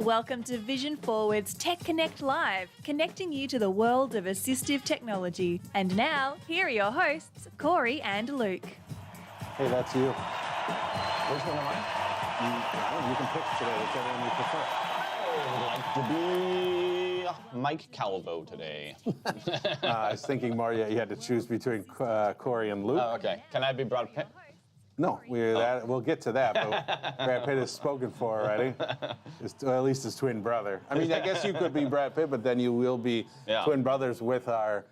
Welcome to Vision Forward's Tech Connect Live, connecting you to the world of assistive technology. And now, here are your hosts, Corey and Luke. Hey, that's you. Which one am I? You can pick today, whichever one you prefer. I would like to be Mike Calvo today. I was thinking more, you had to choose between Corey and Luke. Oh, okay. Can I be Brad Pitt? No, we'll get to that, but Brad Pitt is spoken for already. At least his twin brother. I mean, I guess you could be Brad Pitt, but then you will be twin brothers with our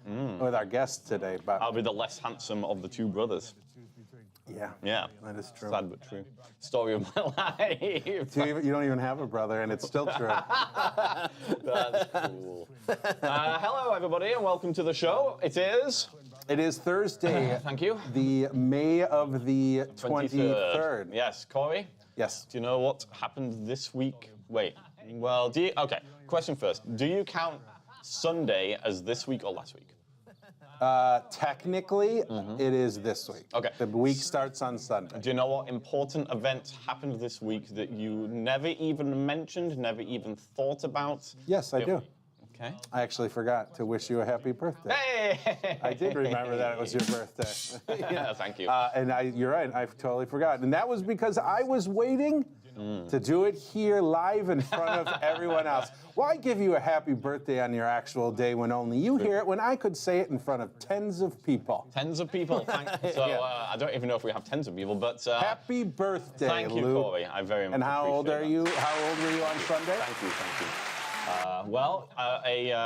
guest today. But I'll be the less handsome of the two brothers. Yeah, that is true. Sad but true. Story of my life. You don't even have a brother, and it's still true. That's cool. Hello, everybody, and welcome to the show. It is Thursday. Thank you. The May of the 23rd. Yes, Corey? Yes. Do you know what happened this week? Wait. Well, okay, question first. Do you count Sunday as this week or last week? Technically, it is this week. Okay. The week starts on Sunday. Do you know what important event happened this week that you never even mentioned, never even thought about? Yes, I do. Okay. I actually forgot to wish you a happy birthday. Hey! I did remember that it was your birthday. Yeah, thank you. And you're right, I totally forgot. And that was because I was waiting to do it here live in front of everyone else. Why give you a happy birthday on your actual day when only you hear it, when I could say it in front of tens of people? Tens of people. So I don't even know if we have tens of people, but... happy birthday, thank you, Luke. Corey. I very much And how old are that. you? How old were you on Sunday? Thank you.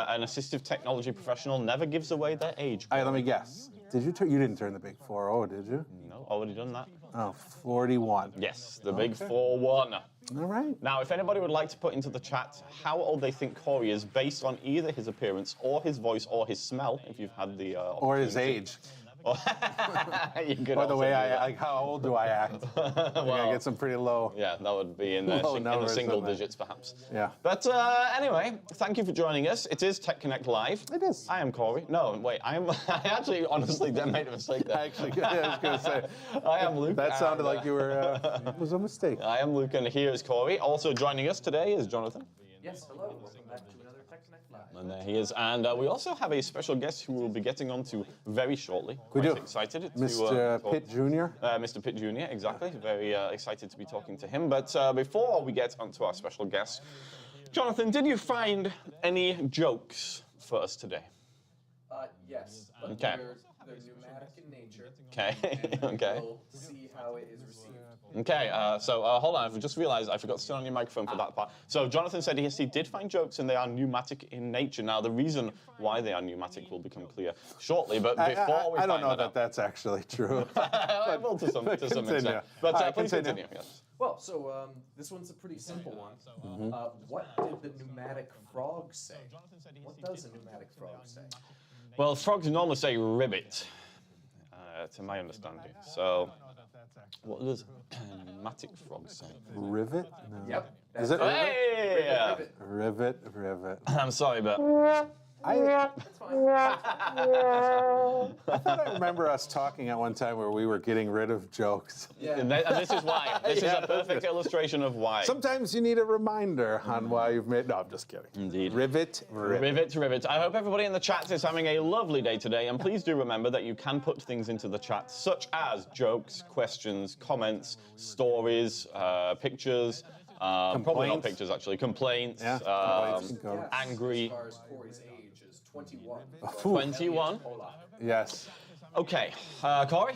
An assistive technology professional never gives away their age. All right, let me guess. Did you you didn't turn the big 4-0, did you? No, already done that. Oh, 41. Yes, the big 4-1. All right. Now, if anybody would like to put into the chat how old they think Corey is based on either his appearance or his voice or his smell, if you've had the or his age. Or the way how old do I act? I get some pretty low. Yeah, that would be in the single digits, perhaps. Yeah. But anyway, thank you for joining us. It is Tech Connect Live. It is. I am Corey. No, wait, I actually honestly made a mistake there. I was going to say. I am Luke. That sounded like you were. It was a mistake. I am Luke, and here is Corey. Also joining us today is Jonathan. Yes, hello. Welcome back to another Tech Connect Live. And there he is. And we also have a special guest who we'll be getting on to very shortly. We do. Excited. Mr. Pitt Jr. Mr. Pitt Jr., exactly. Very excited to be talking to him. But before we get onto our special guest, Jonathan, did you find any jokes for us today? Yes, but Okay. they're pneumatic in nature. Okay. And Okay. we'll see how it is received. Okay, so hold on, I've just realized I forgot to turn on your microphone for that part. So Jonathan said yes, he did find jokes and they are pneumatic in nature. Now, the reason why they are pneumatic will become clear shortly, but before we I don't know find that that's actually true. I will to some extent. But please continue. Yes. Well, so this one's a pretty simple one. What did the pneumatic frog say? What does a pneumatic frog say? Well, frogs normally say ribbit, to my understanding. So, what does a pneumatic frog say? Rivet? No. Yep. Is it Hey! rivet? Rivet. I'm sorry, but That's fine. I thought I remember us talking at one time where we were getting rid of jokes. Yeah. and this is why. This is Yeah, a perfect illustration of why. Sometimes you need a reminder on why you've made. No, I'm just kidding. Indeed. Rivet. Rivet. I hope everybody in the chat is having a lovely day today, and please do remember that you can put things into the chat, such as jokes, questions, comments, stories, pictures, probably not pictures actually, complaints, Yeah, complaints can go. angry. As far as Corey's age is 21. 21. Yes. Okay, Corey,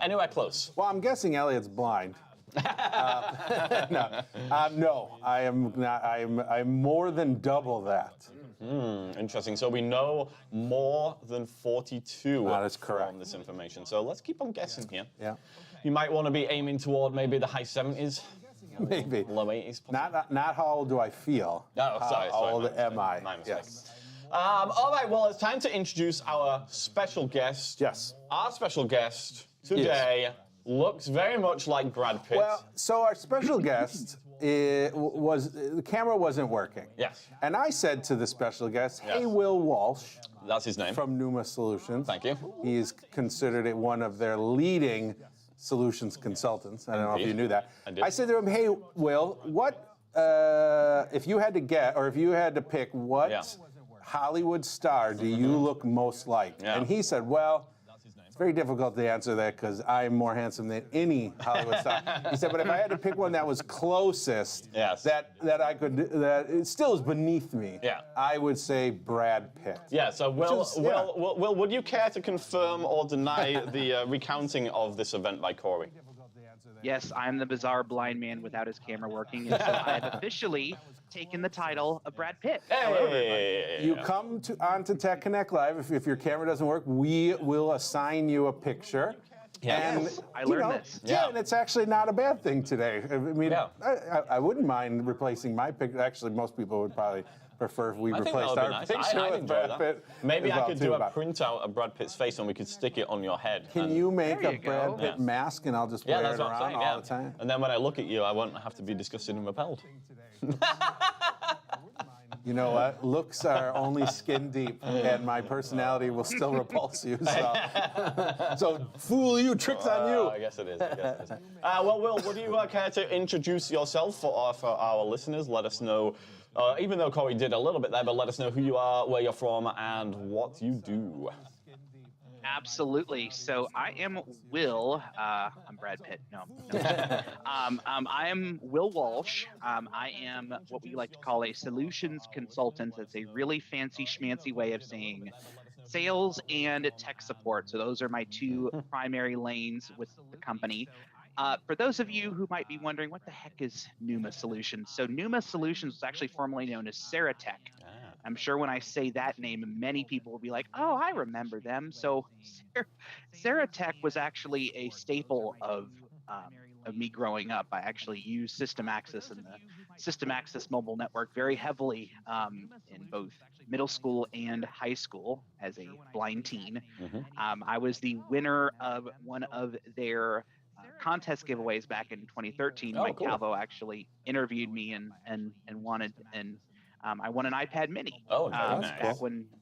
anywhere close? Well, I'm guessing Elliot's blind. No, I am not. I'm more than double that. Interesting. So we know more than 42 That is correct. from this information. So let's keep on guessing here. Yeah. You might want to be aiming toward maybe the high 70s, Maybe. low 80s. Possibly. Not how old do I feel? Oh, sorry. How old my mistake, am I? My mistake. Yes. All right, well, it's time to introduce our special guest. Yes. Our special guest today looks very much like Brad Pitt. Well, so our special guest the camera wasn't working. Yes. And I said to the special guest, "Hey, Yes. Will Walsh." That's his name. From Pneuma Solutions. Thank you. He is considered one of their leading solutions consultants. I don't know if you knew that. I did. I said to him, "Hey, Will, what if you had to get, or if you had to pick, what Hollywood star do you look most like? Yeah. And he said, well, it's very difficult to answer that because I'm more handsome than any Hollywood star. He said, but if I had to pick one that was closest, that I could, that it still is beneath me, I would say Brad Pitt. Yeah, so Will, would you care to confirm or deny the recounting of this event by Corey? Yes, I'm the bizarre blind man without his camera working, and so I have officially taken the title of Brad Pitt. Hey! You come onto Tech Connect Live. If your camera doesn't work, we will assign you a picture. And, I learned this. Yeah, and it's actually not a bad thing today. I mean, I wouldn't mind replacing my picture. Actually, most people would probably prefer if we replaced our picture with Brad Pitt. Maybe I could do a printout of Brad Pitt's face and we could stick it on your head. Can you make a Brad Pitt mask and I'll just wear it around all the time? And then when I look at you, I won't have to be disgusted and repelled. You know what? Looks are only skin deep, and my personality will still repulse you. So fool you, tricks on you. I guess it is. Well, Will, would you care to introduce yourself for our listeners? Let us know, even though Corey did a little bit there, but let us know who you are, where you're from, and what you do. Absolutely. So I am Will. I'm Brad Pitt. No. I am Will Walsh. I am what we like to call a solutions consultant. That's a really fancy schmancy way of saying sales and tech support. So those are my two primary lanes with the company. For those of you who might be wondering, what the heck is Pneuma Solutions? So Pneuma Solutions was actually formerly known as Ceratech. I'm sure when I say that name, many people will be like, oh, I remember them. So Ceratech was actually a staple of me growing up. I actually used System Access and the System Access mobile network very heavily in both middle school and high school as a blind teen. I was the winner of one of their contest giveaways back in 2013. Mike Calvo actually interviewed me and wanted, and I won an iPad Mini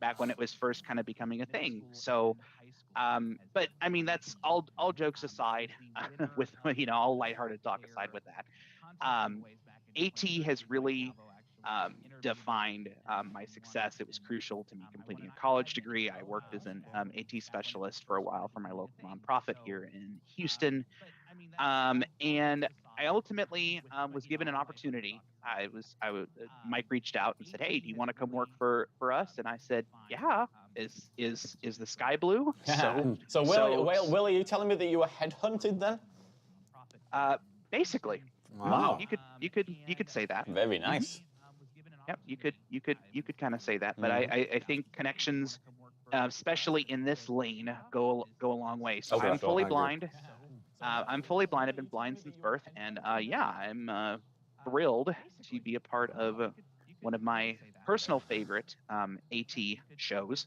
back when it was first kind of becoming a thing. So, but I mean, that's all jokes aside, with all lighthearted talk aside with that. AT has really defined my success. It was crucial to me completing a college degree. I worked as an AT specialist for a while for my local nonprofit here in Houston, and I ultimately was given an opportunity. Mike reached out and said, "Hey, do you want to come work for us?" And I said, "Yeah." Is the sky blue? So Will, are you telling me that you were headhunted then? Basically. Wow. You could say that. Very nice. Yep, you could kind of say that, but I think connections, especially in this lane, go a long way. So I'm fully blind. I'm fully blind. I've been blind since birth, and I'm thrilled to be a part of one of my personal favorite AT shows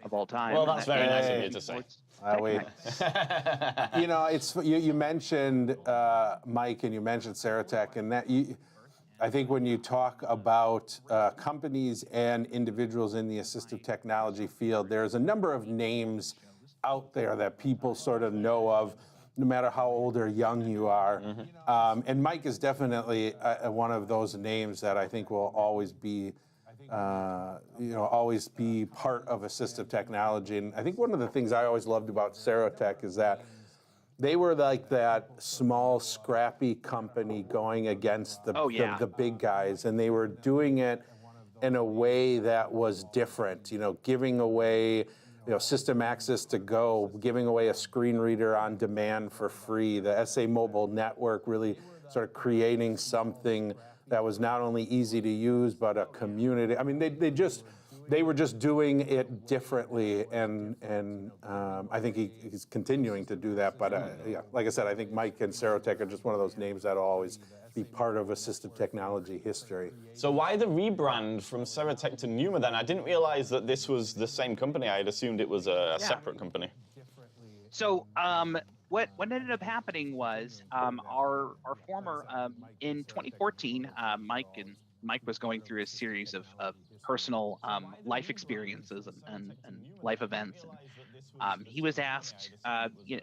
of all time. Well, that's very nice of you to say. Wait. You mentioned Mike and you mentioned Ceratech, and that I think when you talk about companies and individuals in the assistive technology field, there's a number of names out there that people sort of know of, no matter how old or young you are. And Mike is definitely one of those names that I think will always be always be part of assistive technology. And I think one of the things I always loved about Ceratech is that they were like that small, scrappy company going against the big guys, and they were doing it in a way that was different. Giving away system access to go, giving away a screen reader on demand for free. The SA Mobile Network really sort of creating something that was not only easy to use, but a community. I mean, they were just doing it differently, and I think he's continuing to do that. But like I said, I think Mike and Ceratech are just one of those names that'll always be part of assistive technology history. So why the rebrand from Ceratech to Pneuma then? I didn't realize that this was the same company. I had assumed it was a separate company. So what ended up happening was our former in 2014, Mike was going through a series of personal life experiences and life events, He was asked,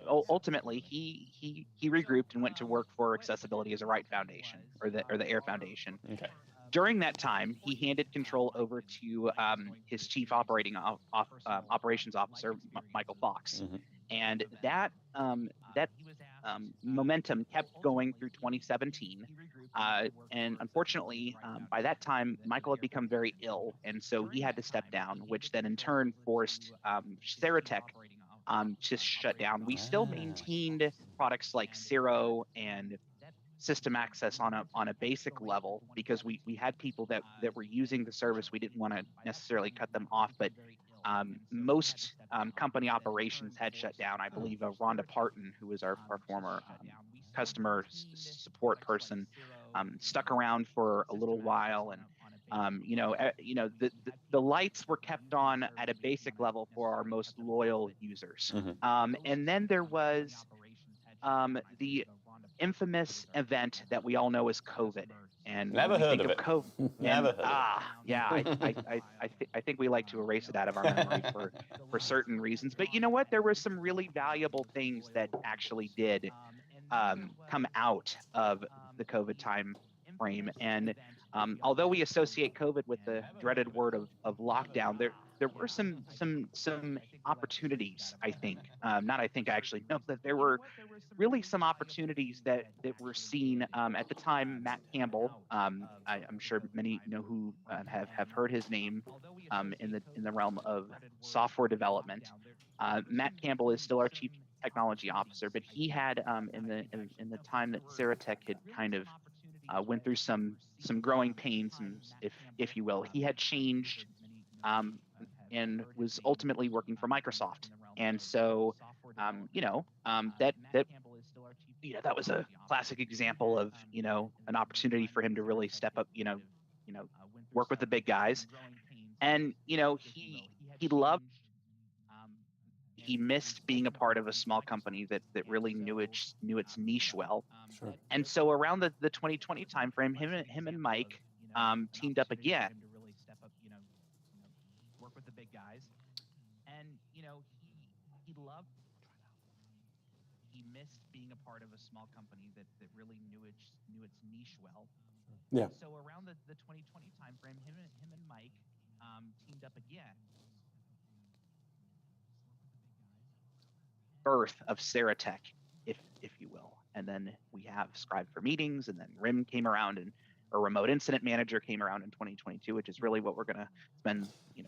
ultimately, he regrouped and went to work for Accessibility as a Right Foundation or the AIR Foundation. Okay. During that time, he handed control over to his chief operations officer, Michael Fox, and that momentum kept going through 2017. And unfortunately, by that time, Michael had become very ill, and so he had to step down, which then in turn forced Ceratech to shut down. We still maintained products like Zero and system access on a basic level because we had people that were using the service. We didn't want to necessarily cut them off, but most company operations had shut down. I believe Rhonda Parton, who was our former customer support person, stuck around for a little while, and the lights were kept on at a basic level for our most loyal users. And then there was the infamous event that we all know as COVID. And Never heard of it. COVID, Never heard of it. Yeah, I think we like to erase it out of our memory for certain reasons. But you know what? There were some really valuable things that actually did come out of the COVID time frame. And although we associate COVID with the dreaded word of lockdown, there were some opportunities, I think. Not I think, I actually know that there were really some opportunities that were seen at the time. Matt Campbell, I'm sure many know who have heard his name in the realm of software development. Matt Campbell is still our chief technology officer, but he had in the time that Ceratech had kind of went through some growing pains, if you will. He had changed and was ultimately working for Microsoft, and so that was a classic example of an opportunity for him to really step up, work with the big guys, and he missed being a part of a small company that really knew its niche well. Sure. And so around the 2020 timeframe, him and Mike teamed up again. Work with the big guys, and he missed being a part of a small company that really knew its niche well. Yeah. So around the 2020 timeframe, him and Mike teamed up again. Birth of Ceratech, if you will, and then we have Scribe for Meetings, and then RIM came around, and a Remote Incident Manager came around in 2022, which is really what we're going to spend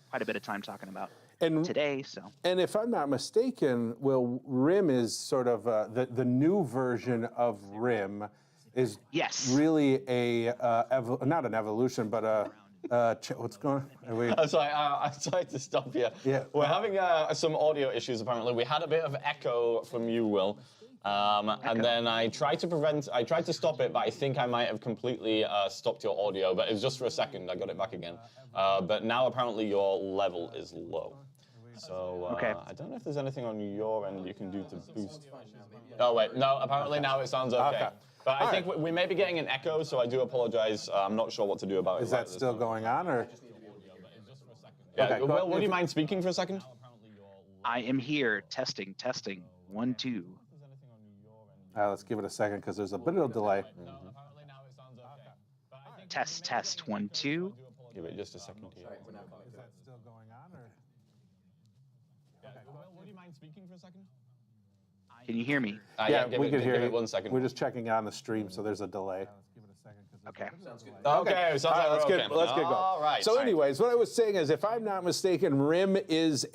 quite a bit of time talking about today. So, and if I'm not mistaken, Will, RIM is sort of the new version of RIM is really a not an evolution, but a what's going on? I'm sorry to stop you. Yeah. We're having some audio issues, apparently. We had a bit of echo from you, Will. And then I tried to stop it, but I think I might have completely stopped your audio, but it was just for a second. I got it back again. But now apparently your level is low. So I don't know if there's anything on your end you can do to boost. Oh, wait. No, apparently now it sounds okay. But I think we may be getting an echo, so I do apologize. I'm not sure what to do about it. Is that still going on, or? Yeah, okay, Will, would you mind speaking for a second? I am here. Testing. 1, 2. Let's give it a second, because there's a bit of a delay. Test. 1, 2. Give it just a second here. Is that still going on, or? Will, would you mind speaking for a second? Can you hear me? Yeah, we can hear you. Give it 1 second. We're just checking on the stream, so there's a delay. Okay. Sounds good. Okay, let's get going. All right. So, anyways, what I was saying is, if I'm not mistaken, RIM is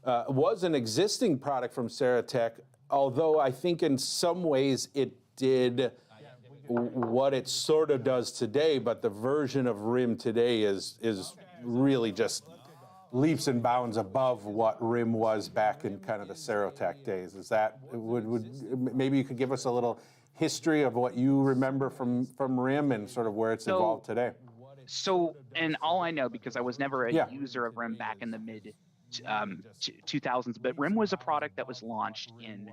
was an existing product from Ceratech, although I think in some ways it did what it sort of does today, but the version of RIM today is really just leaps and bounds above what RIM was back in kind of the Ceratech days. Is that would maybe you could give us a little history of what you remember from RIM and sort of where it's evolved today? So, and all I know, because I was never a user of RIM back in the mid 2000s, but RIM was a product that was launched in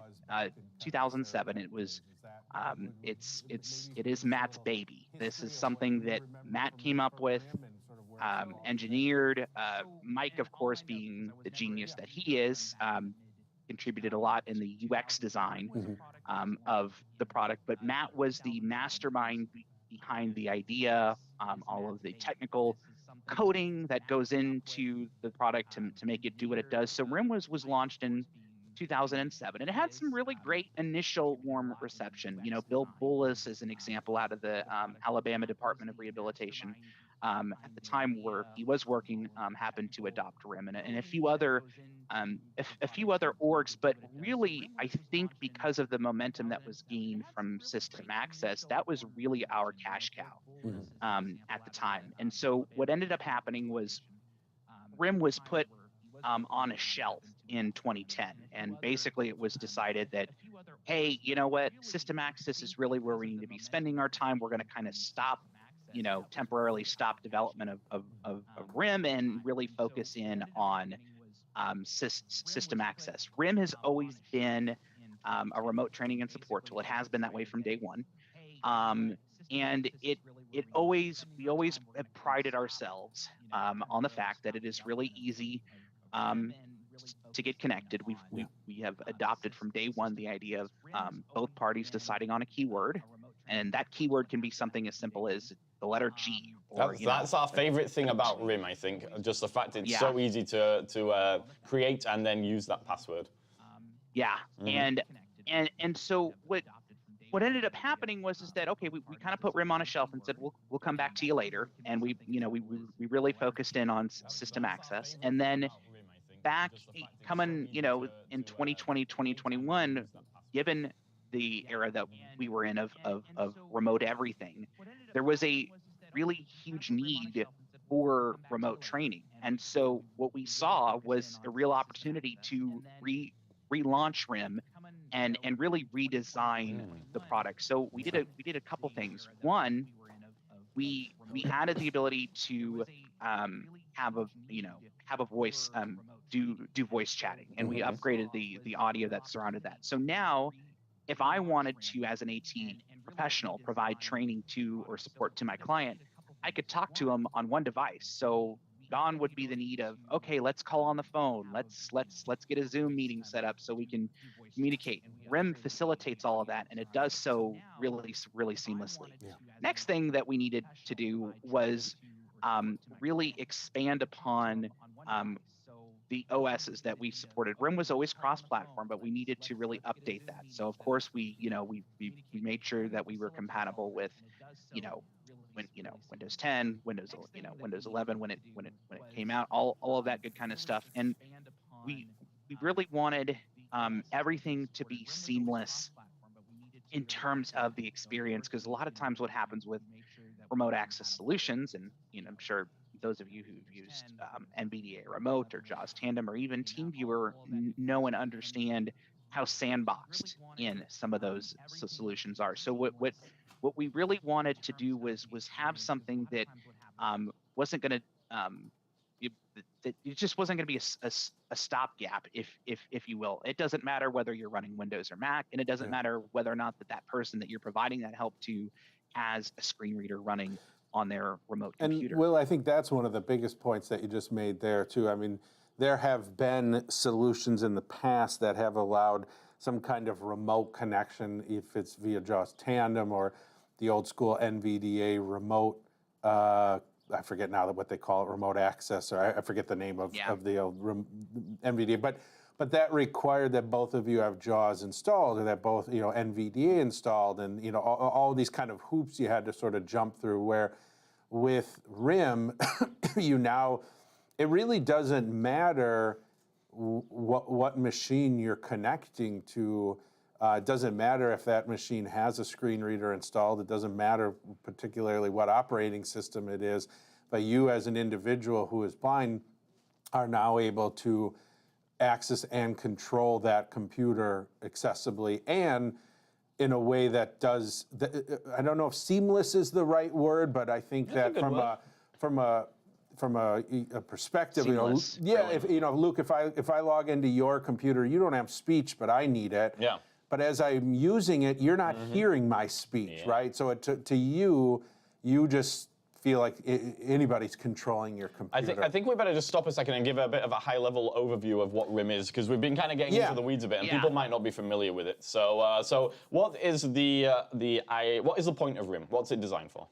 2007. It was it is Matt's baby. This is something that Matt came up with, engineered. Mike, of course, being the genius that he is, contributed a lot in the UX design of the product, but Matt was the mastermind behind the idea, all of the technical coding that goes into the product to make it do what it does. So RIM was launched in 2007, and it had some really great initial warm reception. You know, Bill Bullis is an example out of the Alabama Department of Rehabilitation. At the time where he was working, happened to adopt RIM, and a few other orgs. But really, I think because of the momentum that was gained from System Access, that was really our cash cow at the time. And so what ended up happening was RIM was put on a shelf in 2010, and basically it was decided that, hey, you know what, System Access is really where we need to be spending our time. We're going to kind of stop, temporarily stop development of RIM and really focus in on System Access. RIM has always been a remote training and support tool. It has been that way from day one, and we always have prided ourselves on the fact that it is really easy to get connected. We have adopted from day one the idea of both parties deciding on a keyword, and that keyword can be something as simple as the letter G. That's our favorite thing about RIM, I think. Just the fact it's so easy to create and then use that password. Yeah, and so what ended up happening was that, okay, we kind of put RIM on a shelf and said we'll come back to you later, and we really focused in on System Access. And then back coming in 2020, 2021, given the era that we were in of remote everything, there was a really huge need for remote training. And so what we saw was a real opportunity to relaunch RIM and really redesign the product. So we did a couple things. One, we added the ability to have a voice, do voice chatting, and we upgraded the audio that surrounded that. So now, if I wanted to, as an AT professional, provide training to or support to my client, I could talk to them on one device. So gone would be the need of, okay, let's call on the phone. Let's get a Zoom meeting set up so we can communicate. RIM facilitates all of that, and it does so really, really seamlessly. Yeah. Next thing that we needed to do was really expand upon the OSs that we supported. RIM was always cross-platform, but we needed to really update that. So of course we made sure that we were compatible with, Windows 10, Windows 11 when it came out, all of that good kind of stuff. And we really wanted everything to be seamless in terms of the experience, because a lot of times what happens with remote access solutions, and I'm sure those of you who've used NVDA Remote or JAWS Tandem or even TeamViewer know and understand how sandboxed in some of those solutions are. So what we really wanted to do was have something that wasn't going to it just wasn't going to be a stopgap, if you will. It doesn't matter whether you're running Windows or Mac, and it doesn't matter whether or not that person that you're providing that help to has a screen reader running on their remote computer. And Will, I think that's one of the biggest points that you just made there too. I mean, there have been solutions in the past that have allowed some kind of remote connection, if it's via JAWS Tandem or the old school NVDA remote, I forget now what they call it, remote access, or I forget the name of the old NVDA, but that required that both of you have JAWS installed, and that both NVDA installed, and all these kind of hoops you had to sort of jump through. Where with RIM, it really doesn't matter what machine you're connecting to. It doesn't matter if that machine has a screen reader installed. It doesn't matter particularly what operating system it is, but you as an individual who is blind are now able to access and control that computer accessibly and in a way that does, I don't know if seamless is the right word, but I think that from a perspective, seamless, Luke, if I log into your computer, you don't have speech, but I need it. Yeah. But as I'm using it, you're not hearing my speech, right? So to you just feel like anybody's controlling your computer. I think we better just stop a second and give a bit of a high-level overview of what RIM is, because we've been kind of getting into the weeds a bit, and people might not be familiar with it. So, what is what is the point of RIM? What's it designed for?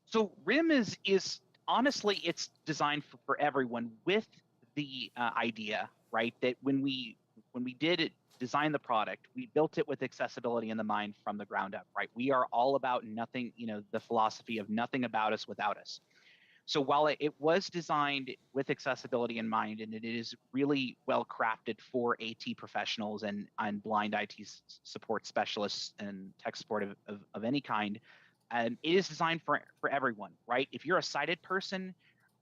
So RIM is honestly, it's designed for everyone, with the idea, right, that when we did design the product, we built it with accessibility in the mind from the ground up, right? We are all about nothing, the philosophy of nothing about us without us. So while it was designed with accessibility in mind, and it is really well crafted for AT professionals and blind IT support specialists and tech support of any kind, it is designed for everyone, right? If you're a sighted person,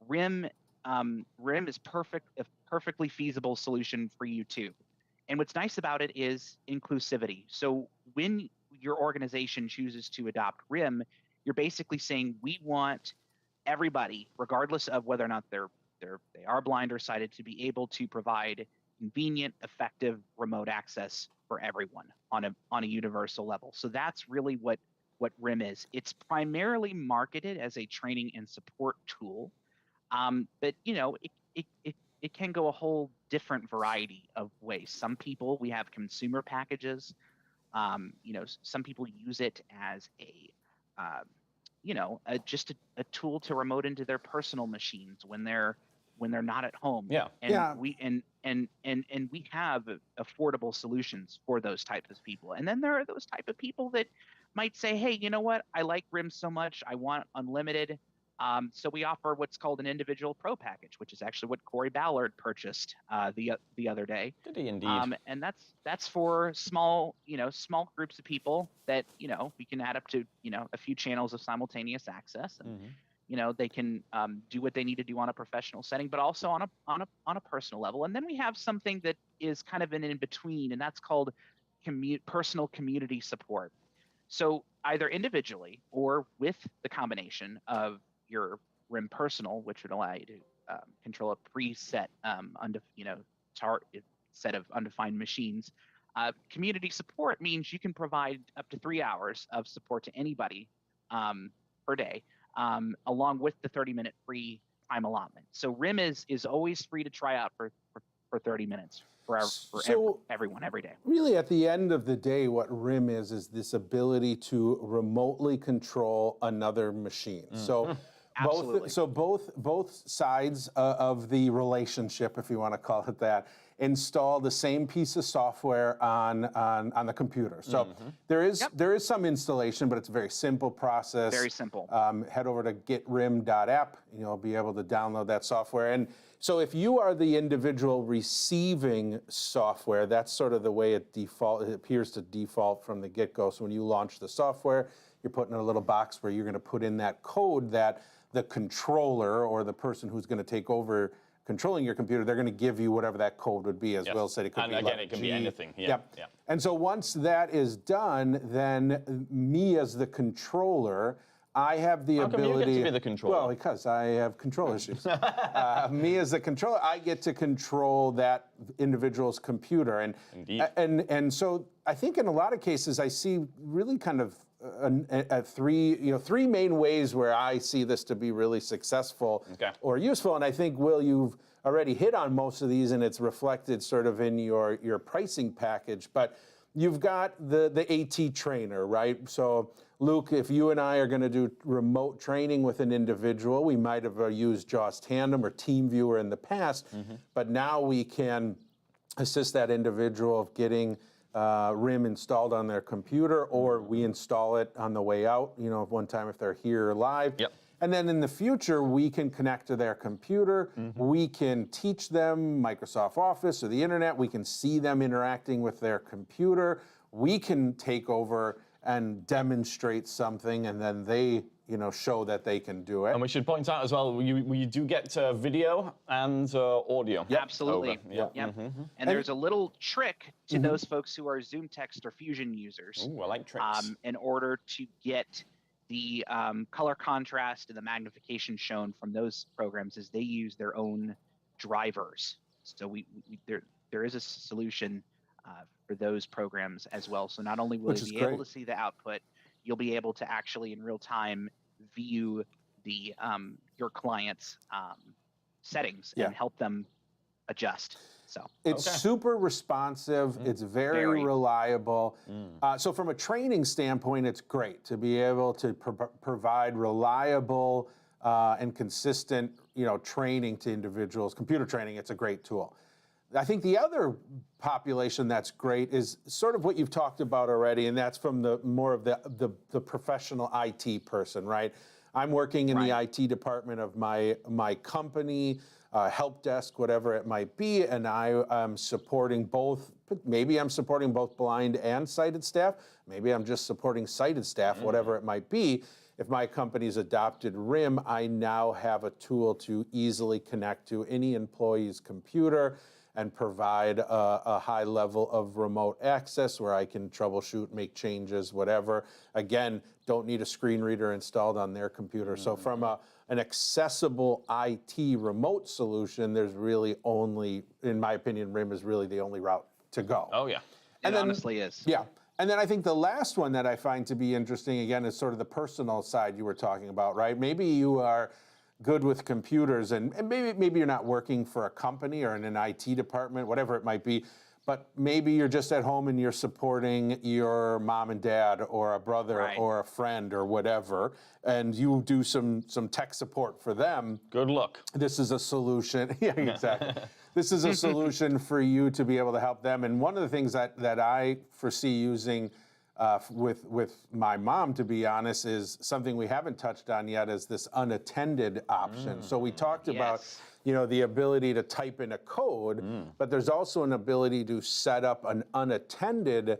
RIM is a perfectly feasible solution for you too. And what's nice about it is inclusivity. So when your organization chooses to adopt RIM, you're basically saying we want everybody, regardless of whether or not they are blind or sighted, to be able to provide convenient, effective remote access for everyone on a universal level. So that's really what RIM is. It's primarily marketed as a training and support tool, but it can go a whole different variety of ways. Some people, we have consumer packages. Some people use it as just a tool to remote into their personal machines when they're not at home. Yeah. We have affordable solutions for those types of people. And then there are those type of people that might say, hey, you know what? I like RIM so much, I want unlimited. So we offer what's called an individual pro package, which is actually what Corey Ballard purchased the other day. Did he indeed? And that's for small groups of people that we can add up to a few channels of simultaneous access, and they can do what they need to do on a professional setting, but also on a personal level. And then we have something that is kind of an in between, and that's called personal community support. So either individually or with the combination of your RIM Personal, which would allow you to control a preset set of undefined machines. Community support means you can provide up to 3 hours of support to anybody per day, along with the 30-minute free time allotment. So RIM is always free to try out for 30 minutes for everyone every day. Really, at the end of the day, what RIM is this ability to remotely control another machine. So Absolutely. Both sides of the relationship, if you want to call it that, install the same piece of software on the computer. So there is some installation, but it's a very simple process. Very simple. Head over to getrim.app, and you'll be able to download that software. And so if you are the individual receiving software, that's sort of the way it appears to default from the get-go. So when you launch the software, you're putting in a little box where you're going to put in that code that the controller or the person who's going to take over controlling your computer, they're going to give you whatever that code would be. As Will said, it could be again, it can be anything. Yeah. And so once that is done, then me as the controller, I have the ability. How come you get to be the controller? Well, because I have control issues. Me as the controller, I get to control that individual's computer, and so I think in a lot of cases I see really kind of three main ways where I see this to be really successful or useful. And I think, Will, you've already hit on most of these, and it's reflected sort of in your pricing package. But you've got the AT trainer, right? So Luke, if you and I are going to do remote training with an individual, we might have used JAWS Tandem or TeamViewer in the past, but now we can assist that individual of getting RIM installed on their computer, or we install it on the way out, one time if they're here live. And then in the future, we can connect to their computer. We can teach them Microsoft Office or the internet. We can see them interacting with their computer. We can take over and demonstrate something, and then they show that they can do it. And we should point out as well, we do get video and audio. Absolutely. And there's a little trick to those folks who are Zoom Text or Fusion users. Ooh, I like tricks. In order to get the color contrast and the magnification shown from those programs, is they use their own drivers. So there is a solution for those programs as well. So not only will you be able to see the output, you'll be able to actually in real time view the your client's settings Yeah. and help them adjust. So it's super responsive. It's very reliable. So from a training standpoint, it's great to be able to provide reliable and consistent, training to individuals. Computer training, it's a great tool. I think the other population that's great is sort of what you've talked about already, and that's from the more of the professional IT person, right? I'm working in the IT department of my company, help desk, whatever it might be, and I am supporting both. Maybe I'm supporting both blind and sighted staff. Maybe I'm just supporting sighted staff, whatever it might be. If my company's adopted RIM, I now have a tool to easily connect to any employee's computer and provide a high level of remote access where I can troubleshoot, make changes, whatever. Again, don't need a screen reader installed on their computer. So from an accessible IT remote solution, there's really only, in my opinion, RIM is really the only route to go. Oh, yeah. It honestly is. Yeah. And then I think the last one that I find to be interesting, again, is sort of the personal side you were talking about, right? Maybe you are good with computers, and maybe you're not working for a company or in an IT department, whatever it might be, but maybe you're just at home and you're supporting your mom and dad or a brother or a friend or whatever, and you do some tech support for them. Good luck. This is a solution. Yeah, exactly. This is a solution for you to be able to help them. And one of the things that I foresee using with my mom, to be honest, is something we haven't touched on yet, is this unattended option. So we talked about, the ability to type in a code, but there's also an ability to set up an unattended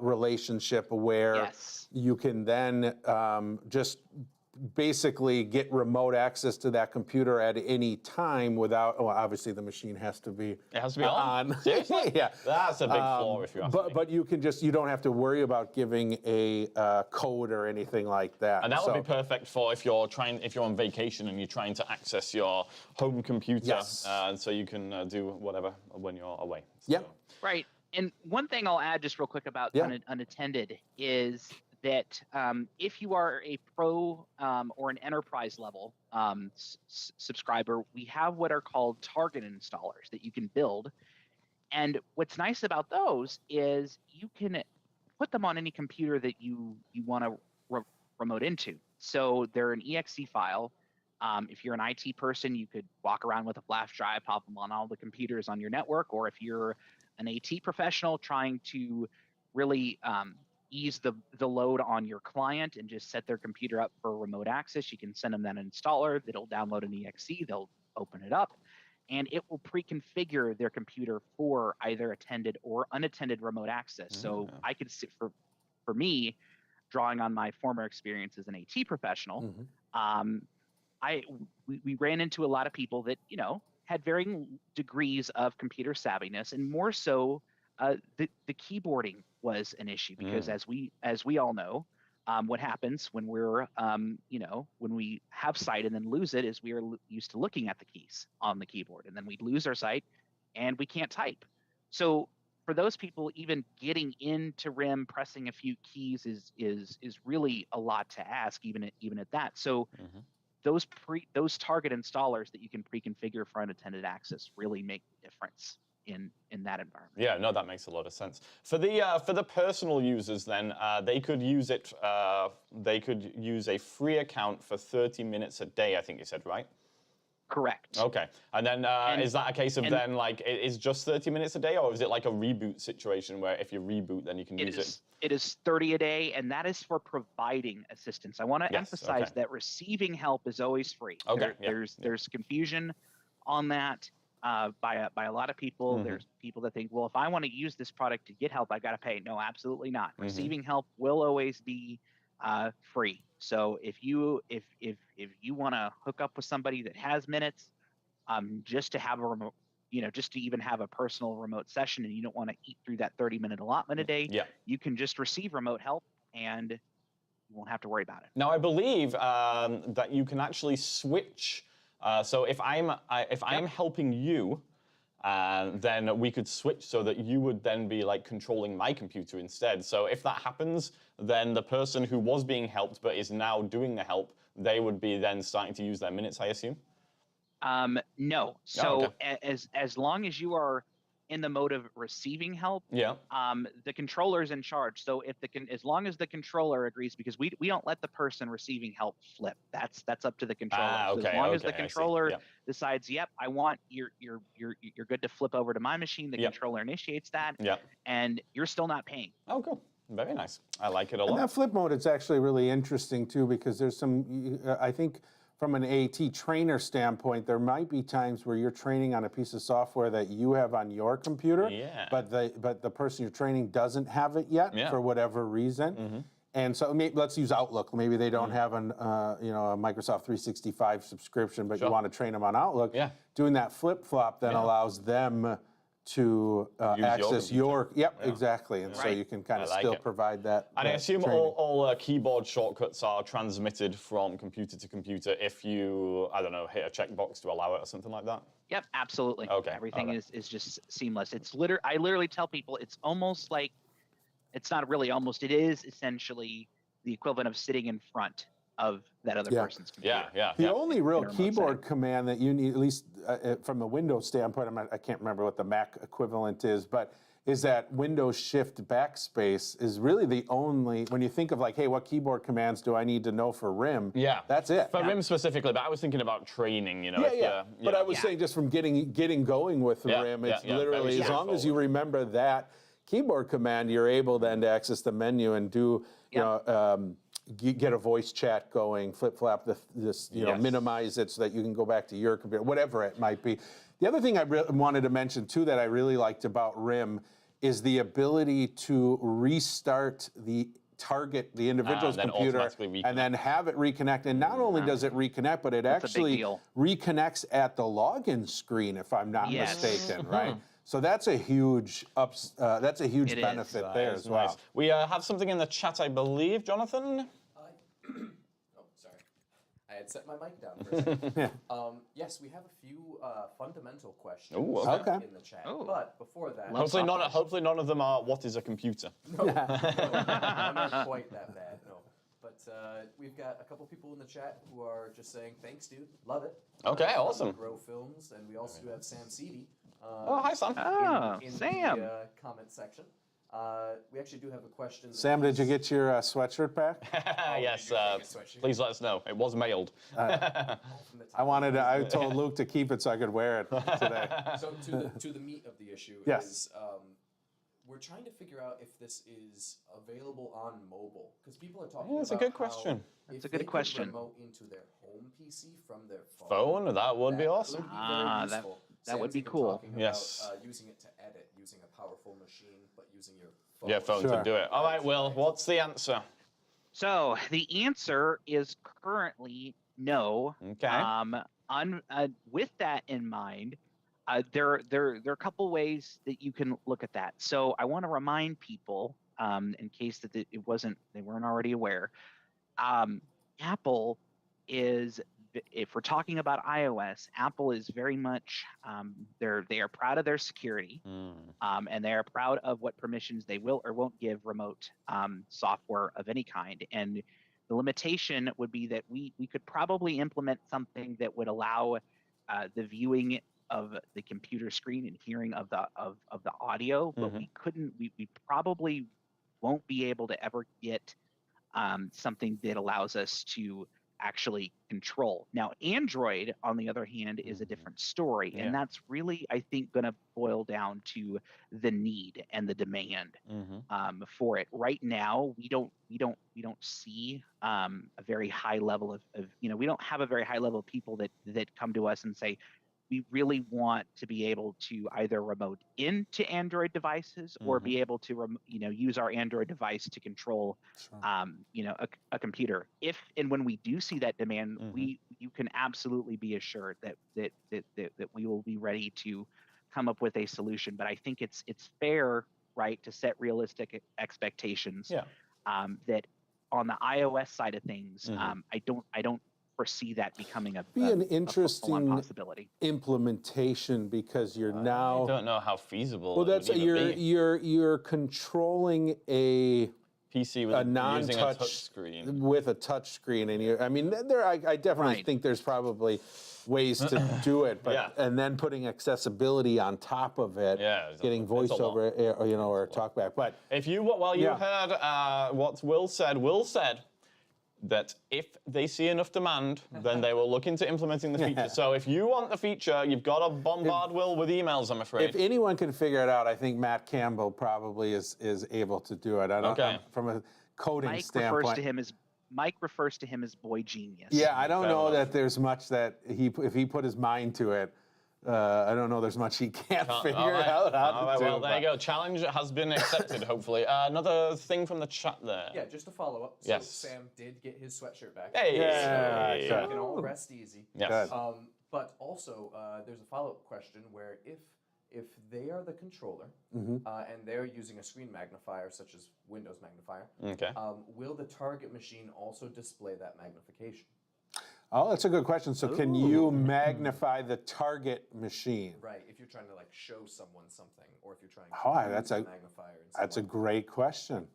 relationship where you can then just basically get remote access to that computer at any time without, obviously the machine has to be on. Seriously? Yeah. That's a big flaw if you ask me. But you can you don't have to worry about giving a code or anything like that. And that would be perfect for if you're on vacation and you're trying to access your home computer, so you can do whatever when you're away. So. Yeah. Right. And one thing I'll add just real quick about unattended is that if you are a pro or an enterprise level subscriber, we have what are called target installers that you can build. And what's nice about those is you can put them on any computer that you want to remote into. So they're an exe file. If you're an IT person, you could walk around with a flash drive, pop them on all the computers on your network. Or if you're an AT professional trying to really ease the load on your client and just set their computer up for remote access, you can send them that installer that'll download an exe, they'll open it up, and it will pre-configure their computer for either attended or unattended remote access. So I could sit for me, drawing on my former experience as an AT professional, we ran into a lot of people that had varying degrees of computer savviness, and more so the keyboarding was an issue because as we all know, what happens when we're when we have sight and then lose it is we are used to looking at the keys on the keyboard, and then we lose our sight and we can't type. So for those people, even getting into RIM, pressing a few keys is really a lot to ask, even at that. So those target installers that you can pre-configure for unattended access really make the difference in that environment. Yeah, no, that makes a lot of sense. For the personal users, then they could use it. They could use a free account for 30 minutes a day. I think you said, right? Correct. Okay, and then is that a case of then like it is just 30 minutes a day, or is it like a reboot situation where if you reboot, then you can use it? It is 30 a day, and that is for providing assistance. I want to emphasize that receiving help is always free. Okay. There's confusion on that. By a lot of people. There's people that think, well, if I want to use this product to get help, I got to pay. No, absolutely not. Receiving help will always be free. So if you want to hook up with somebody that has minutes, just to have a remote, just to even have a personal remote session, and you don't want to eat through that 30-minute allotment a day, you can just receive remote help and you won't have to worry about it. Now, I believe that you can actually switch. So if I'm helping you, and then we could switch so that you would then be like controlling my computer instead. So if that happens, then the person who was being helped but is now doing the help, they would be then starting to use their minutes, I assume? No. So as long as you are in the mode of receiving help, the controller's in charge. So if as long as the controller agrees, because we don't let the person receiving help flip. That's up to the controller. So as long as the controller decides, yep, I want you're good to flip over to my machine, the controller initiates that, and you're still not paying. Oh, cool. Very nice. I like it a lot. And that flip mode, it's actually really interesting too, because there's some, I think, from an AT trainer standpoint, there might be times where you're training on a piece of software that you have on your computer, but the person you're training doesn't have it yet for whatever reason. And so let's use Outlook. Maybe they don't have a Microsoft 365 subscription, but you want to train them on Outlook. Doing that flip flop then allows them to access your exactly, and so you can kind of still provide that. And I assume all keyboard shortcuts are transmitted from computer to computer if you, I don't know, hit a checkbox to allow it or something like that. Yep, absolutely. Okay. Everything is just seamless. It's I literally tell people it's almost like, it's not really almost, it is essentially the equivalent of sitting in front of that other person's computer. The only real keyboard command that you need, at least from a Windows standpoint, I can't remember what the Mac equivalent is, but is that Windows Shift Backspace is really the only, when you think of like, hey, what keyboard commands do I need to know for RIM? That's it. For RIM specifically, but I was thinking about training, you know. But I was saying just from getting going with RIM, it's literally, as long as you remember that keyboard command, you're able then to access the menu and do, get a voice chat going, flip-flop this, minimize it so that you can go back to your computer, whatever it might be. The other thing I wanted to mention, too, that I really liked about RIM is the ability to restart the individual's computer, and then have it reconnect. And not only does it reconnect, but it actually reconnects at the login screen, if I'm not mistaken, right? So that's a huge benefit there as well. We have something in the chat, I believe, Jonathan. Sorry. I had set my mic down for a second. Yes, we have a few fundamental questions in the chat. But before that, hopefully none of them are, what is a computer? No, I'm not quite that bad, no. But we've got a couple people in the chat who are just saying, thanks, dude, love it. Okay, awesome. Grow Films, and we also have Sam Seavey. Hi, Sam. In Sam. The comment section. We actually do have a question. Sam, did you get your sweatshirt back? Yes, please let us know. It was mailed. I told Luke to keep it so I could wear it today. So to the meat of the issue is we're trying to figure out if this is available on mobile, because people are talking about that's a good question. That's a good question. Remote into their home PC from their phone. That would be awesome. That would be cool. Yes. Using it to edit, using a powerful machine, but using your phone. Yeah, phone to do it. All right, Will, what's the answer? So the answer is currently no. Okay. With that in mind, there are a couple ways that you can look at that. So I want to remind people, in case that they weren't already aware, Apple is, if we're talking about iOS, Apple is very much, they are proud of their security, and they are proud of what permissions they will or won't give remote software of any kind. And the limitation would be that we could probably implement something that would allow the viewing of the computer screen and hearing of the audio, but we probably won't be able to ever get something that allows us to actually control. Now, Android, on the other hand, is a different story, and that's really, I think, going to boil down to the need and the demand for it. Right now, we don't see a very high level of we don't have a very high level of people that come to us and say, we really want to be able to either remote into Android devices or be able to, use our Android device to control, a computer. If and when we do see that demand, you can absolutely be assured that we will be ready to come up with a solution. But I think it's fair, right, to set realistic expectations. That on the iOS side of things, I don't foresee that becoming a an full-on interesting possibility. implementation because you're now. I don't know how feasible. Well, that's it would even be. you're controlling a PC with using a non-touch touch screen. with a touch screen, and I mean, I definitely think there's probably ways to do it, but and then putting accessibility on top of it, getting voiceover, or talkback. But if you heard what Will said that if they see enough demand, then they will look into implementing the feature. So if you want the feature, you've got to bombard Will with emails, I'm afraid. If anyone can figure it out, I think Matt Campbell probably is able to do it. I don't from a coding standpoint. Mike refers to him as boy genius. Yeah, I don't know that there's much that if he put his mind to it, I don't know there's much he can't figure out how to do. Well, there you go. Challenge has been accepted, hopefully. Another thing from the chat there. Yeah, just to follow up. So Sam did get his sweatshirt back. Hey! So we can all rest easy. Yes. But also, there's a follow-up question where if they are the controller and they're using a screen magnifier such as Windows magnifier, will the target machine also display that magnification? Oh, that's a good question. So can you magnify the target machine? Right, if you're trying to show someone something, or if you're trying to that's use a magnifier. That's a great question.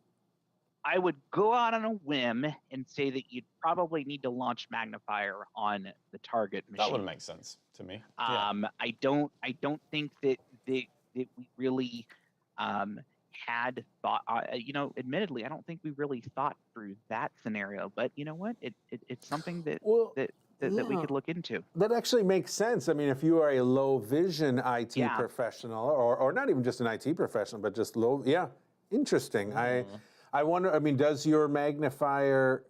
I would go out on a whim and say that you'd probably need to launch magnifier on the target machine. That would make sense to me. I don't think that we really had thought. Admittedly, I don't think we really thought through that scenario. But you know what? It's something that we could look into. That actually makes sense. I mean, if you are a low vision IT professional, or not even just an IT professional, but just low, interesting. I wonder. I mean, does your magnifier?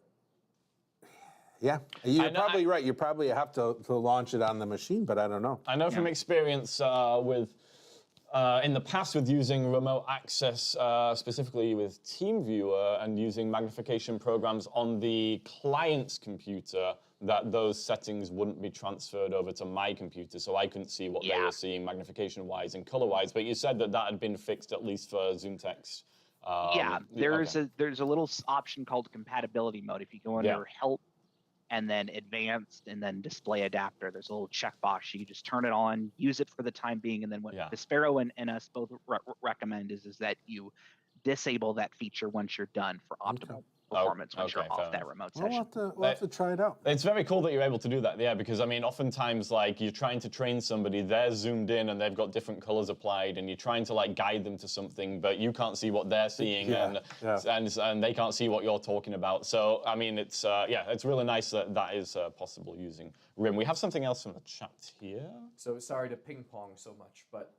Yeah, you're probably right. You probably have to launch it on the machine, but I don't know. I know from experience with. In the past, with using remote access, specifically with TeamViewer and using magnification programs on the client's computer, that those settings wouldn't be transferred over to my computer, so I couldn't see what they were seeing magnification-wise and color-wise. But you said that had been fixed, at least for ZoomText. There's a little option called compatibility mode. If you go under Help, and then Advanced, and then Display Adapter. There's a little checkbox. You just turn it on, use it for the time being, and then what the Sparrow and us both recommend is that you disable that feature once you're done for optimal performance once you're off that remote session. We'll have to try it out. It's very cool that you're able to do that, because I mean, oftentimes, you're trying to train somebody, they're zoomed in and they've got different colors applied, and you're trying to guide them to something, but you can't see what they're seeing, and they can't see what you're talking about. So, I mean, it's really nice that is possible using RIM. We have something else from the chat here. So sorry to ping pong so much, but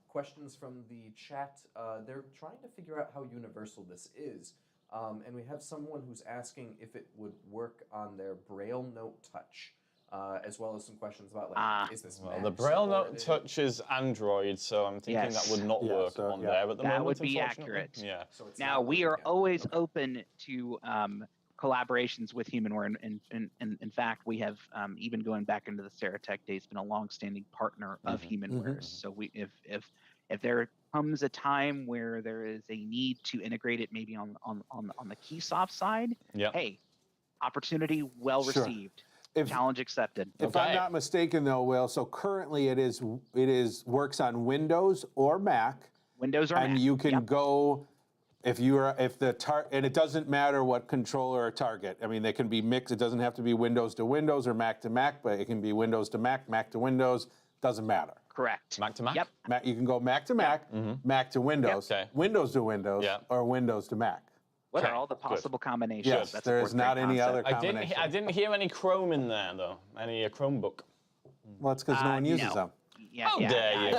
questions from the chat. They're trying to figure out how universal this is. And we have someone who's asking if it would work on their Braille Note Touch, as well as some questions about is this Mac the Braille Note Touch is Android, so I'm thinking that would not work on there at the moment. That would be accurate. Yeah. So now we are always open to collaborations with Humanware, and in fact, we have even going back into the Ceratech days, been a long-standing partner of Humanware. So if there comes a time where there is a need to integrate it, maybe on the Keysoft side, hey, opportunity well received, challenge accepted. If I'm not mistaken, though, Will, so currently it works on Windows or Mac. Windows or Mac. And you can go and it doesn't matter what controller or target. I mean, they can be mixed. It doesn't have to be Windows to Windows or Mac to Mac, but it can be Windows to Mac, Mac to Windows. Doesn't matter. Correct. Mac to Mac? Yep. You can go Mac to Mac, Mac to Windows, Windows to Windows, or Windows to Mac. What are all the possible combinations? Yes, there is not any other combination. I didn't hear any Chrome in there, though. Any Chromebook. Well, it's because no one uses them. How dare you?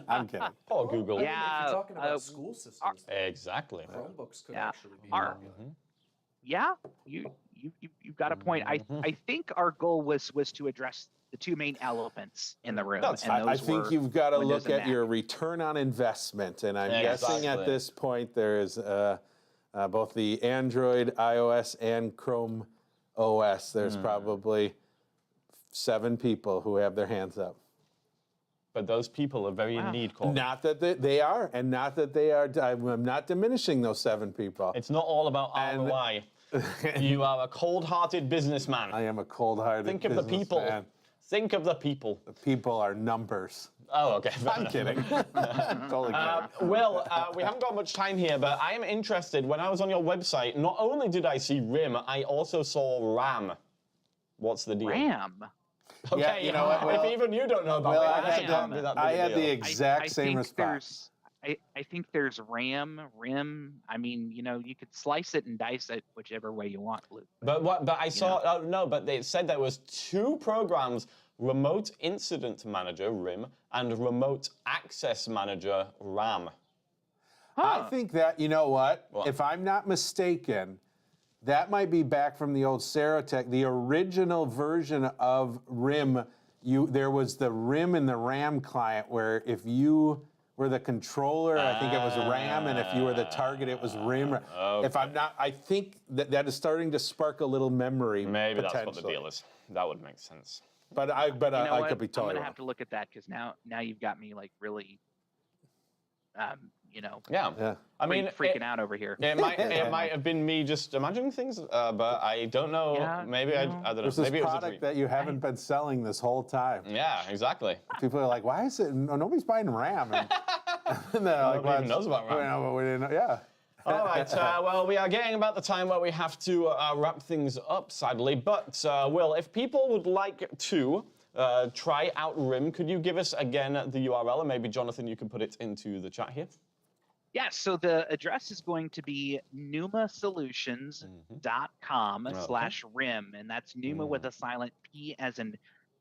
I'm kidding. Poor Google. If you're talking about school systems, exactly. Chromebooks could actually be you've got a point. I think our goal was to address the two main elephants in the room. I think you've got to look at your return on investment, and I'm guessing at this point there is both the Android, iOS, and Chrome OS. There's probably 7 people who have their hands up. But those people are very in need, Corey. Not that they are, and not that they are. I'm not diminishing those 7 people. It's not all about ROI. You are a cold-hearted businessman. I am a cold-hearted Think of the people. businessman. Think of the people. The people are numbers. Oh, okay. I'm kidding. Totally kidding. Will, we haven't got much time here, but I am interested. When I was on your website, not only did I see RIM, I also saw RAM. What's the deal? RAM. Okay, Yeah, you know what, Will? if even you don't know about Well, it, I I guess it had can't be that big I a had deal. the exact same think response. I think there's RAM, RIM. I mean, you know, you could slice it and dice it whichever way you want, Luke. But I saw, no, but they said there was 2 programs, Remote Incident Manager, RIM, and Remote Access Manager, RAM. I think that, you know what? What? If I'm not mistaken, that might be back from the old Serotech, the original version of RIM. There was the RIM and the RAM client where if you were the controller, I think it was RAM, and if you were the target, it was RIM. Okay. If I'm not, I think that is starting to spark a little memory. Maybe that's what the potentially. deal is. That would make sense. But I You know what? could be I'm totally gonna wrong. have to look at that because now you've got me like really, you know, Yeah. Yeah. I mean, freaking out over here. It might have been me just imagining things, but I don't know. Yeah, Maybe I don't know. There's this Maybe it was a product dream. that you haven't been selling this whole time. Yeah, exactly. People are like, why is it? No, nobody's buying RAM. And they're like, Nobody even knows about RAM. We know, but we didn't know. Yeah. All right, well, we are getting about the time where we have to wrap things up, sadly. But, Will, if people would like to try out RIM, could you give us, again, the URL? And maybe, Jonathan, you can put it into the chat here. Yeah, so the address is going to be pneumasolutions.com/RIM, and that's Pneuma with a silent P as in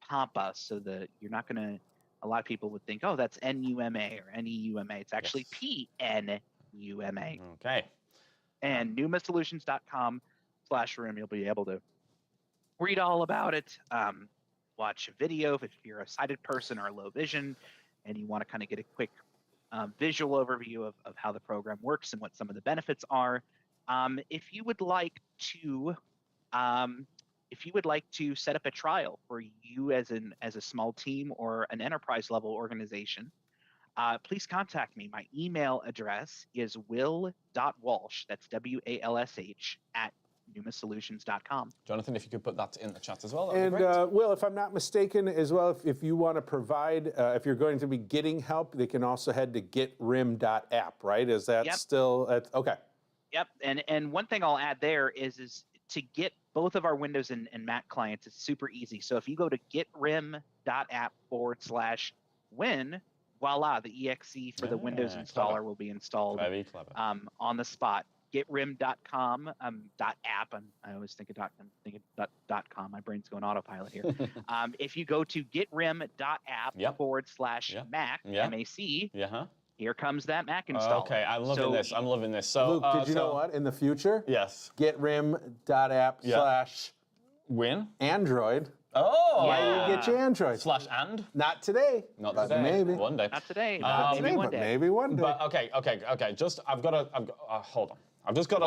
Papa, so that you're not going to, a lot of people would think, oh, that's NUMA or NEUMA. It's actually PNUMA. Okay. And pneumasolutions.com/RIM, you'll be able to read all about it, watch a video if you're a sighted person or low vision, and you want to kind of get a quick visual overview of how the program works and what some of the benefits are. If you would like to set up a trial for you as a small team or an enterprise level organization, please contact me. My email address is will.walsh, that's WALSH, @pneumasolutions.com. Jonathan, if you could put that in the chat as well, that would And be great. Will, if I'm not mistaken as well, if you want to provide, if you're going to be getting help, they can also head to getrim.app, right? Is that still, okay. Yep, and one thing I'll add there is to get both of our Windows and Mac clients, it's super easy. So if you go to getrim.app/win, voila, the exe for the Windows installer will be installed Very clever. on the spot. Getrim.com .app. I always think of .com. My brain's going autopilot here. If you go to getrim.app/Mac, MAC, here comes that Mac installer. Okay, I'm loving this. I'm loving this. So, Luke, did you know what? In the future, Yes. getrim.app/Android. Oh! Why do you get your Android? /and? Not today. Not but today. Maybe. One day. Not today, Not but maybe today, one but day. maybe one day. But okay. Just I've got hold on. I've just got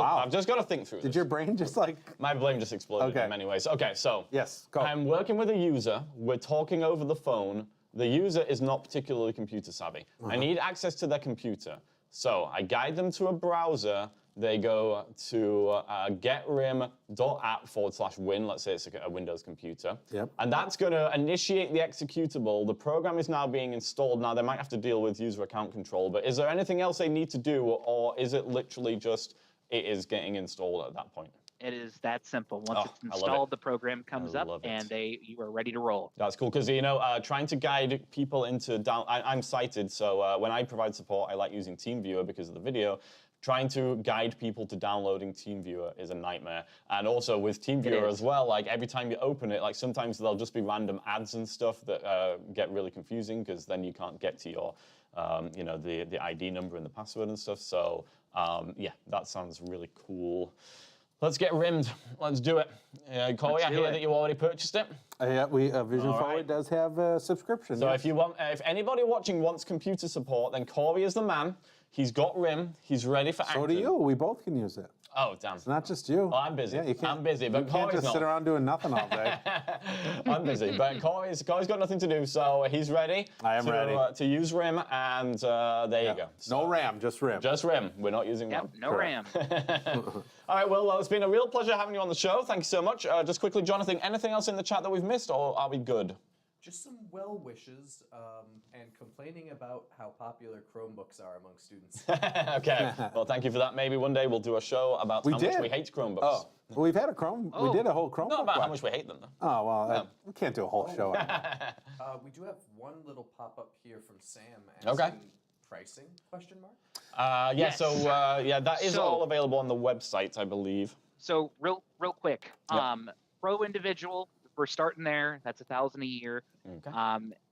to think through Did this. your brain just like? My brain just exploded in many ways. Okay, so Yes, go. I'm working with a user. We're talking over the phone. The user is not particularly computer savvy. I need access to their computer. So I guide them to a browser. They go to getrim.app/win. Let's say it's a Windows computer. Yep. And that's going to initiate the executable. The program is now being installed. Now, they might have to deal with user account control, but is there anything else they need to do, or is it literally just it is getting installed at that point? It is that simple. Once it's I love installed, it. the program comes I up, love it. and you are ready to roll. That's cool, because, trying to guide people into I'm sighted, so when I provide support, I like using TeamViewer because of the video. Trying to guide people to downloading TeamViewer is a nightmare. And also with TeamViewer as well, like every time you open it, like sometimes there'll just be random ads and stuff that get really confusing because then you can't get to your, the ID number and the password and stuff. So yeah, that sounds really cool. Let's get rimmed. Let's do it. Corey, I hear that you already purchased it. Yeah, Vision Forward does have a subscription. So if anybody watching wants computer support, then Corey is the man. He's got RIM. He's ready for acting. So do you. We both can use it. Oh, damn. It's not just you. Oh, I'm busy. Yeah, you can't, I'm busy, but you can't Corey's just sit not. around doing nothing all day. I'm busy, but Corey's got nothing to do, so he's ready. I am ready. To use RIM, and there you go. So, No RAM, just RIM. Just RIM. We're not using RAM. No RAM. All right, well, it's been a real pleasure having you on the show. Thank you so much. Just quickly, Jonathan, anything else in the chat that we've missed, or are we good? Just some well wishes and complaining about how popular Chromebooks are among students. Okay, well, thank you for that. Maybe one day we'll do a show about how much we hate Chromebooks. Oh, well, we've had a we did a whole Chromebook. Not about how one. much we hate them, though. Oh, well, we can't do a whole show on that. We do have one little pop-up here from Sam asking pricing, question mark? Yeah, so that is all available on the website, I believe. So real quick, pro individual, we're starting there. That's $1,000 a year. Okay.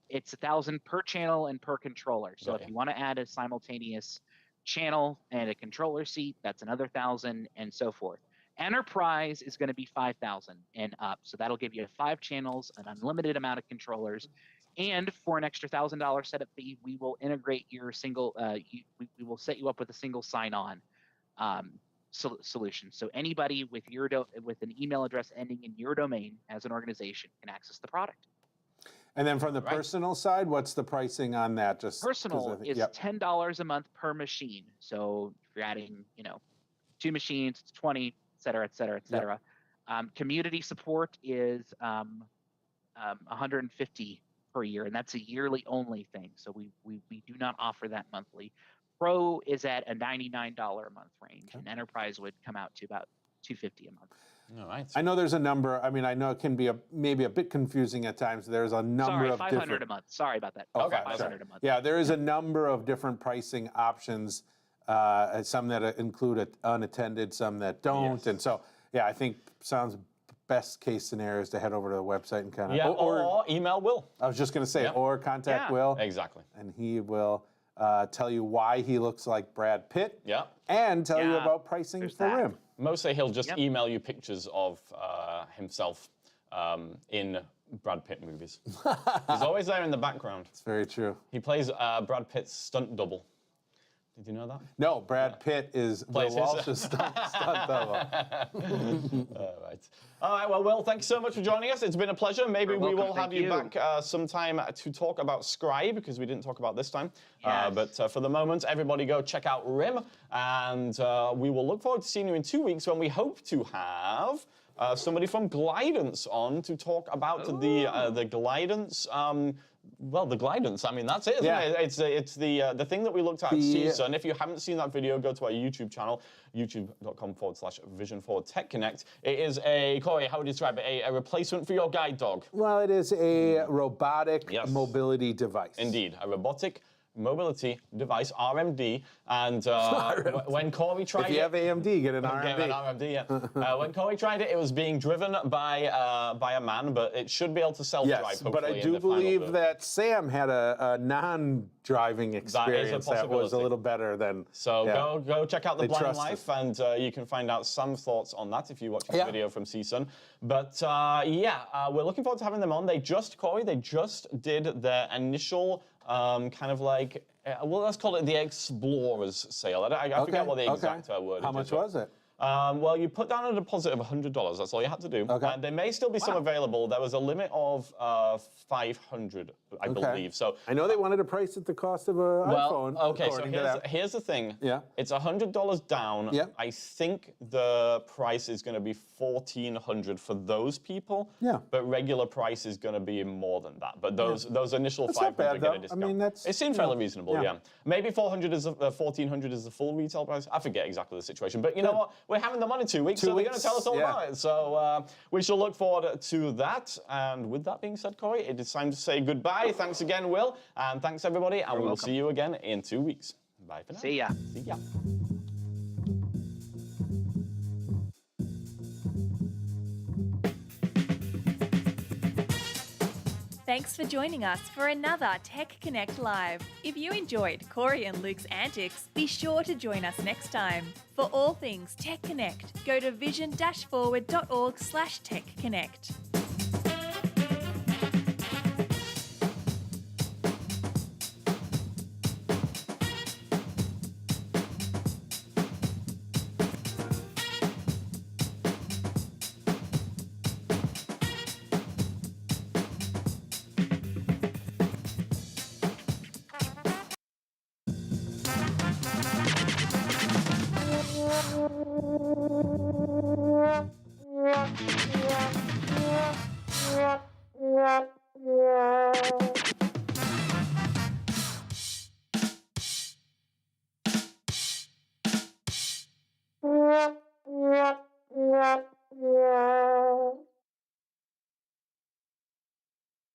It's $1,000 per channel and per controller. So if you want to add a simultaneous channel and a controller seat, that's another $1,000, and so forth. Enterprise is going to be $5,000 and up. So that'll give you 5 channels, an unlimited amount of controllers, and for an extra $1,000 setup fee, we will integrate your single. We will set you up with a single sign-on solution. So anybody with with an email address ending in your domain as an organization can access the product. And then from the personal side, what's the pricing on that? Just personal is $10 a month per machine. So if you're adding, 2 machines, it's 20, et cetera, et cetera, et cetera. Community support is $150 per year, and that's a yearly only thing. So we do not offer that monthly. Pro is at a $99 a month range, and Enterprise would come out to about $250 a month. All right. I know there's a number. I mean, I know it can be maybe a bit confusing at times. There's a number of $500 different. a month. Sorry about that. Okay, $500 a month. Yeah, there is a number of different pricing options. Some that include unattended, some that don't, and so I think sounds best case scenario is to head over to the website and kind of or email Will. I was just going to say, or contact Will. Exactly. And he will tell you why he looks like Brad Pitt. Yeah. And tell you about pricing for RIM. Mostly he'll just email you pictures of himself in Brad Pitt movies. He's always there in the background. It's very true. He plays Brad Pitt's stunt double. Did you know that? No, Brad Pitt is Will Walsh's stunt double. All right, well, Will, thank you so much for joining us. It's been a pleasure. Maybe we will have you back sometime to talk about Scribe, because we didn't talk about this time. Yes. But for the moment, everybody go check out RIM, and we will look forward to seeing you in 2 weeks when we hope to have somebody from Glidance on to talk about the Glidance. Well, the Glidance, I mean, that's it, isn't it? It's the thing that we looked at Season. If you haven't seen that video, go to our YouTube channel, youtube.com/vision4techconnect. It is Corey, how would you describe it? A replacement for your guide dog. Well, it is a robotic mobility device. Indeed, a robotic mobility device, RMD, and when Corey tried it... If you have AMD, get an RMD. Get an RMD, when Corey tried it, it was being driven by a man, but it should be able to self-drive, hopefully, but I do believe that Sam had a non-driving experience that was a little better than... So go check out The Blind Life, and you can find out some thoughts on that if you watch the video from CSUN. But we're looking forward to having them on. They just did their initial... kind of like, let's call it the Explorer's sale. I forget what the exact word is. How much was it? Well, you put down a deposit of $100. That's all you had to do. Okay. And there may still be some available. There was a limit of 500, I believe. So I know they wanted to price at the cost of an iPhone. Okay, so here's the thing. Yeah. It's $100 down. Yep. I think the price is going to be $1,400 for those people. Yeah. But regular price is going to be more than that. But those initial that's 500 not bad, get a though. discount. I mean, it seemed fairly reasonable. Yeah. Maybe $1,400 is the full retail price. I forget exactly the situation. But you know what? We're having them on in 2 weeks, so they're going to tell us all about it. So we shall look forward to that. And with that being said, Corey, it is time to say goodbye. Thanks again, Will, and thanks everybody. And we will see you again in 2 weeks. Bye for now. See ya. See ya. Thanks for joining us for another Tech Connect Live. If you enjoyed Corey and Luke's antics, be sure to join us next time. For all things Tech Connect, go to vision-forward.org/techconnect.